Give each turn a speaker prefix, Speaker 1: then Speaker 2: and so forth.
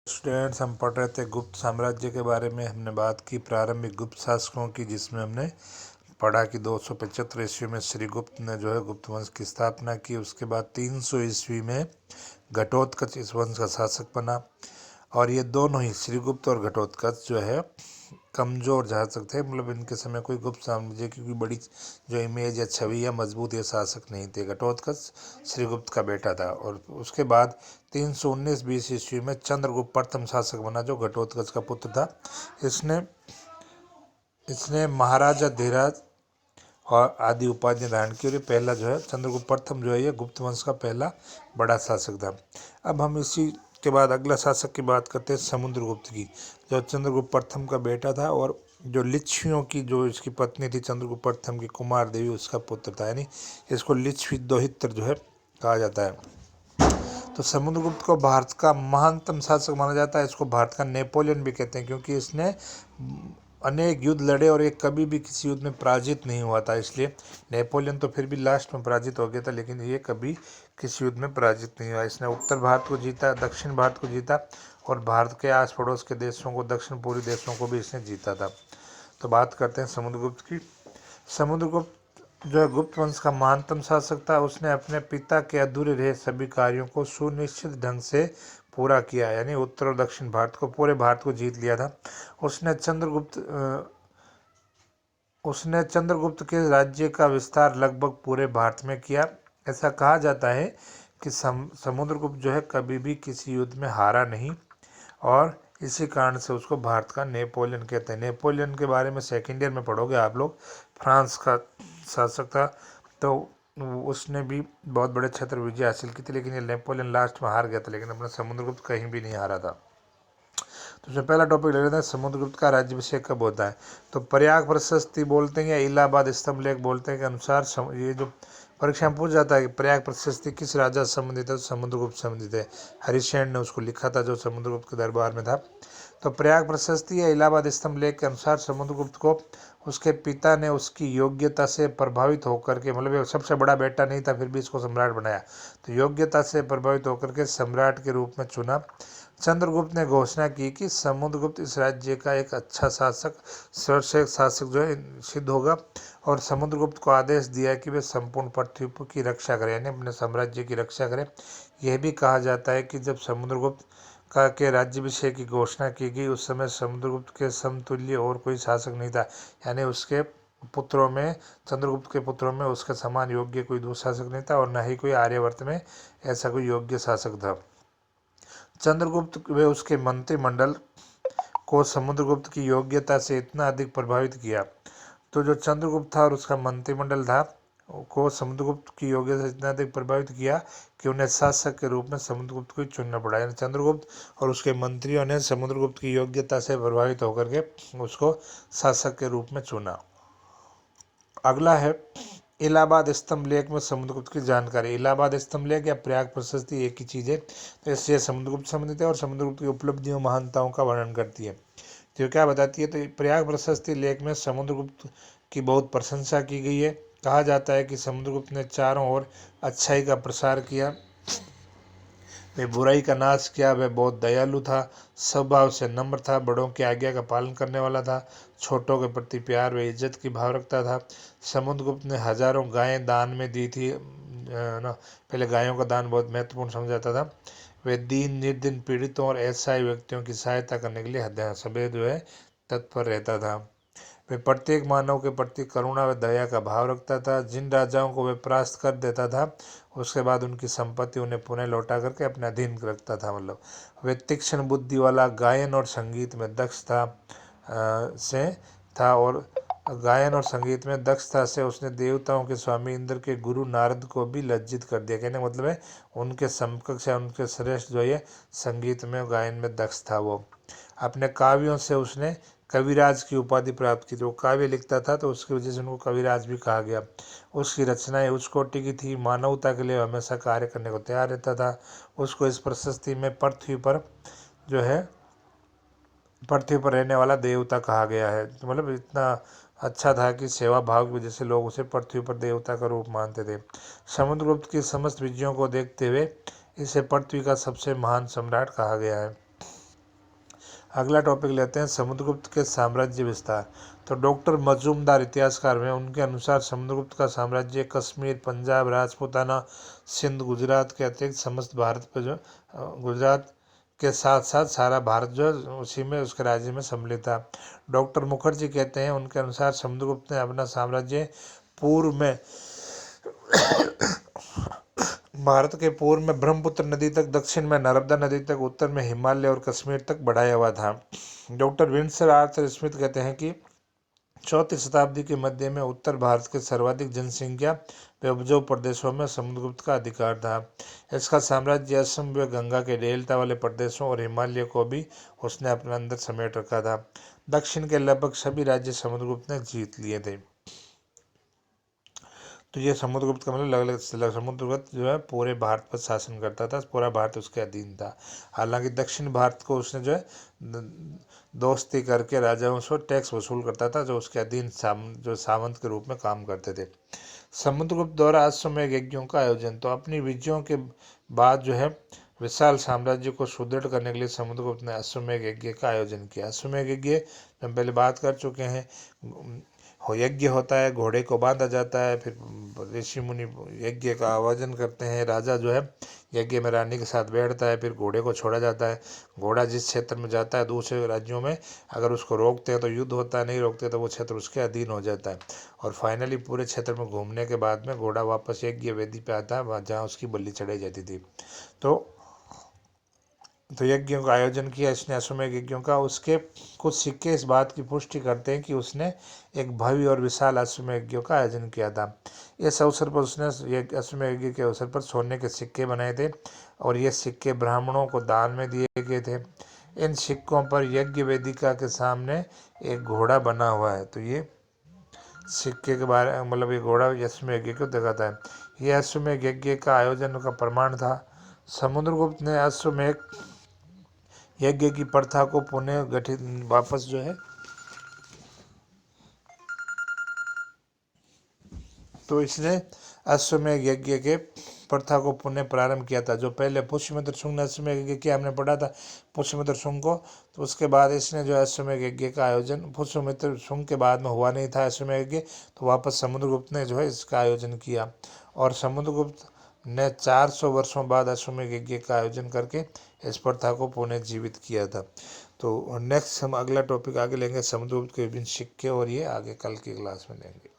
Speaker 1: Students, हम पढ़ रहे थे गुप्त साम्राज्य के बारे में। हमने बात की प्रारंभिक गुप्त शासकों की, जिसमें हमने पढ़ा कि 275 ईस्वी में श्रीगुप्त ने जो है गुप्त वंश की स्थापना की। उसके बाद 300 ईस्वी में घटोत्कच इस वंश का शासक बना। और ये दोनों ही श्रीगुप्त और घटोत्कच जो है कमज़ोर शासक थे, मतलब इनके समय कोई गुप्त साम्राज्य की कोई बड़ी जो इमेज या छवि या मजबूत या शासक नहीं थे। घटोत्कच श्रीगुप्त का बेटा था। और उसके बाद 319 बीस ईस्वी में चंद्रगुप्त प्रथम शासक बना, जो घटोत्कच का पुत्र था। इसने इसने महाराजा धीराज और आदि उपाधियां धारण की। और ये पहला जो है चंद्रगुप्त प्रथम जो है ये गुप्त वंश का पहला बड़ा शासक था। अब हम इसी के बाद अगला शासक की बात करते हैं, समुद्रगुप्त की, जो चंद्रगुप्त प्रथम का बेटा था और जो लिच्छवियों की जो इसकी पत्नी थी चंद्रगुप्त प्रथम की, कुमार देवी, उसका पुत्र था। यानी इसको लिच्छवी दोहित्र जो है कहा जाता है। तो समुद्रगुप्त को भारत का महानतम शासक माना जाता है। इसको भारत का नेपोलियन भी कहते हैं, क्योंकि इसने अनेक युद्ध लड़े और ये कभी भी किसी युद्ध में पराजित नहीं हुआ था। इसलिए नेपोलियन तो फिर भी लास्ट में पराजित हो गया था, लेकिन ये कभी किसी युद्ध में पराजित नहीं हुआ। इसने उत्तर भारत को जीता, दक्षिण भारत को जीता और भारत के आस पड़ोस के देशों को, दक्षिण पूर्वी देशों को भी इसने जीता था। तो बात करते हैं समुद्रगुप्त की। समुद्रगुप्त जो है गुप्त वंश का महानतम शासक था। उसने अपने पिता के अधूरे रहे सभी कार्यों को सुनिश्चित ढंग से पूरा किया, यानी उत्तर और दक्षिण भारत को, पूरे भारत को जीत लिया था। उसने चंद्रगुप्त के राज्य का विस्तार लगभग पूरे भारत में किया। ऐसा कहा जाता है कि समुद्रगुप्त जो है कभी भी किसी युद्ध में हारा नहीं, और इसी कारण से उसको भारत का नेपोलियन कहते हैं। नेपोलियन के बारे में सेकेंड ईयर में पढ़ोगे आप लोग। फ्रांस का शासक था, तो उसने भी बहुत बड़े क्षेत्र विजय हासिल की थी, लेकिन ये नेपोलियन लास्ट में हार गया था, लेकिन अपना समुद्रगुप्त कहीं भी नहीं हारा था। तो जो पहला टॉपिक ले लेते हैं, समुद्रगुप्त का राज्याभिषेक कब होता है। तो प्रयाग प्रशस्ति बोलते हैं या इलाहाबाद स्तंभ लेख बोलते हैं के अनुसार ये जो परीक्षा में पूछ जाता है कि प्रयाग प्रशस्ति किस राजा से संबंधित है, तो समुद्रगुप्त संबंधित है। हरिशेन ने उसको लिखा था, जो समुद्रगुप्त के दरबार में था। तो प्रयाग प्रशस्ति या इलाहाबाद स्तंभ लेख के अनुसार समुद्रगुप्त को उसके पिता ने उसकी योग्यता से प्रभावित होकर के, मतलब सबसे बड़ा बेटा नहीं था फिर भी इसको सम्राट बनाया, तो योग्यता से प्रभावित होकर के सम्राट के रूप में चुना। चंद्रगुप्त ने घोषणा की कि समुद्रगुप्त इस राज्य का एक अच्छा शासक, सर्वश्रेष्ठ शासक जो है सिद्ध होगा, और समुद्रगुप्त को आदेश दिया कि वे संपूर्ण पृथ्वी की रक्षा करें, यानी अपने साम्राज्य की रक्षा करें। यह भी कहा जाता है कि जब समुद्रगुप्त का के राज्याभिषेक की घोषणा की गई, उस समय समुद्रगुप्त के समतुल्य और कोई शासक नहीं था, यानी उसके पुत्रों में, चंद्रगुप्त के पुत्रों में उसके समान योग्य कोई दूसरा शासक नहीं था, और न ही कोई आर्यवर्त में ऐसा कोई योग्य शासक था। चंद्रगुप्त वे उसके मंत्रिमंडल को समुद्रगुप्त की योग्यता से इतना अधिक प्रभावित किया, तो जो चंद्रगुप्त था और उसका मंत्रिमंडल था को समुद्रगुप्त की योग्यता से इतना अधिक प्रभावित किया कि उन्हें शासक के रूप में समुद्रगुप्त को चुनना पड़ा। यानी चंद्रगुप्त और उसके मंत्रियों ने समुद्रगुप्त की योग्यता से प्रभावित होकर के उसको शासक के रूप में चुना। अगला है इलाहाबाद स्तंभ लेख में समुद्रगुप्त की जानकारी। इलाहाबाद स्तंभ लेख या प्रयाग प्रशस्ति एक ही चीज़ है, तो इससे समुद्रगुप्त संबंधित है और समुद्रगुप्त की उपलब्धियों, महानताओं का वर्णन करती है। तो क्या बताती है, तो प्रयाग प्रशस्ति लेख में समुद्रगुप्त की बहुत प्रशंसा की गई है। कहा जाता है कि समुद्रगुप्त ने चारों ओर अच्छाई का प्रसार किया, वे बुराई का नाश किया, वह बहुत दयालु था, स्वभाव से नम्र था, बड़ों की आज्ञा का पालन करने वाला था, छोटों के प्रति प्यार व इज्जत की भाव रखता था। समुद्रगुप्त ने हजारों गायें दान में दी थी ना, पहले गायों का दान बहुत महत्वपूर्ण समझा जाता था। वे दीन निर्धन पीड़ितों और असहाय व्यक्तियों की सहायता करने के लिए हृदय सदैव जो है तत्पर रहता था। वे प्रत्येक मानव के प्रति करुणा व दया का भाव रखता था। जिन राजाओं को वे परास्त कर देता था, उसके बाद उनकी संपत्ति उन्हें पुनः लौटा करके अपने अधीन रखता था। मतलब वे तीक्ष्ण बुद्धि वाला, गायन और संगीत में दक्षता से उसने देवताओं के स्वामी इंद्र के गुरु नारद को भी लज्जित कर दिया। कहने मतलब है उनके समकक्ष या उनके श्रेष्ठ जो है संगीत में, गायन में दक्ष था। वो अपने काव्यों से उसने कविराज की उपाधि प्राप्त की। जो काव्य लिखता था तो उसकी वजह से उनको कविराज भी कहा गया। उसकी रचनाएं उच्च कोटि की थी, मानवता के लिए हमेशा कार्य करने को तैयार रहता था। उसको इस प्रशस्ति में पृथ्वी पर रहने वाला देवता कहा गया है। तो मतलब इतना अच्छा था कि सेवा भाव की वजह से लोग उसे पृथ्वी पर देवता का रूप मानते थे। समुद्रगुप्त की समस्त विजयों को देखते हुए इसे पृथ्वी का सबसे महान सम्राट कहा गया है। अगला टॉपिक लेते हैं समुद्रगुप्त के साम्राज्य विस्तार। तो डॉक्टर मजूमदार इतिहासकार हैं, उनके अनुसार समुद्रगुप्त का साम्राज्य कश्मीर, पंजाब, राजपूताना, सिंध, गुजरात के अतिरिक्त समस्त भारत पर जो गुजरात के साथ साथ सारा भारत जो है उसी में उसके राज्य में सम्मिलित था। डॉक्टर मुखर्जी कहते हैं, उनके अनुसार समुद्रगुप्त ने अपना साम्राज्य पूर्व में भारत के पूर्व में ब्रह्मपुत्र नदी तक, दक्षिण में नर्मदा नदी तक, उत्तर में हिमालय और कश्मीर तक बढ़ाया हुआ था। डॉक्टर विंसर आर्थर स्मिथ कहते हैं कि 4वीं शताब्दी के मध्य में उत्तर भारत के सर्वाधिक जनसंख्या व उपजाऊ प्रदेशों में समुद्रगुप्त का अधिकार था। इसका साम्राज्य असम व गंगा के डेल्टा वाले प्रदेशों और हिमालय को भी उसने अपने अंदर समेट रखा था। दक्षिण के लगभग सभी राज्य समुद्रगुप्त ने जीत लिए थे। तो ये समुद्रगुप्त का मतलब अलग अलग समुद्रगुप्त जो है पूरे भारत पर शासन करता था, पूरा भारत उसके अधीन था। हालांकि दक्षिण भारत को उसने जो है दोस्ती करके राजाओं से टैक्स वसूल करता था, जो उसके अधीन जो सामंत के रूप में काम करते थे। समुद्रगुप्त द्वारा अश्वमेध यज्ञों का आयोजन। तो अपनी विजयों के बाद जो है विशाल साम्राज्य को सुदृढ़ करने के लिए समुद्रगुप्त ने अश्वमेध यज्ञ का आयोजन किया। अश्वमेध यज्ञ हम पहले बात कर चुके हैं। यज्ञ होता है, घोड़े को बांधा जाता है, फिर ऋषि मुनि यज्ञ का आयोजन करते हैं। राजा जो है यज्ञ में रानी के साथ बैठता है, फिर घोड़े को छोड़ा जाता है। घोड़ा जिस क्षेत्र में जाता है दूसरे राज्यों में, अगर उसको रोकते हैं तो युद्ध होता है, नहीं रोकते तो वो क्षेत्र उसके अधीन हो जाता है। और फाइनली पूरे क्षेत्र में घूमने के बाद में घोड़ा वापस यज्ञ वेदी पे आता है, जहाँ उसकी बलि चढ़ाई जाती थी। तो यज्ञों का आयोजन किया इसने, अश्वमेध यज्ञों का। उसके कुछ सिक्के इस बात की पुष्टि करते हैं कि उसने एक भव्य और विशाल अश्वमेध यज्ञों का आयोजन किया था। इस अवसर पर उसने अश्वमेध यज्ञ के अवसर पर सोने के सिक्के बनाए थे और ये सिक्के ब्राह्मणों को दान में दिए गए थे। इन सिक्कों पर यज्ञ वेदिका के सामने एक घोड़ा बना हुआ है। तो ये सिक्के के बारे मतलब ये घोड़ा अश्वमेध यज्ञ को दिखाता है। यह अश्वमेध यज्ञ का आयोजन का प्रमाण था। समुद्रगुप्त ने अश्वमेध यज्ञ की प्रथा को पुनः गठित वापस जो है तो इसने अश्वमेध यज्ञ के प्रथा को पुनः प्रारंभ किया था। जो पहले पुष्यमित्र शुंग ने अश्वमेध यज्ञ किया, हमने पढ़ा था पुष्यमित्र शुंग को। तो उसके बाद इसने जो अश्वमेध यज्ञ का आयोजन पुष्यमित्र शुंग के बाद में हुआ नहीं था अश्वमेध यज्ञ, तो वापस समुद्रगुप्त ने जो है इसका आयोजन किया। और समुद्रगुप्त ने 400 वर्षों बाद अश्वमेध यज्ञ का आयोजन करके इस प्रथा को पुनः जीवित किया था। तो नेक्स्ट हम अगला टॉपिक आगे लेंगे, समुद्रगुप्त के विभिन्न सिक्के, और ये आगे कल की क्लास में लेंगे।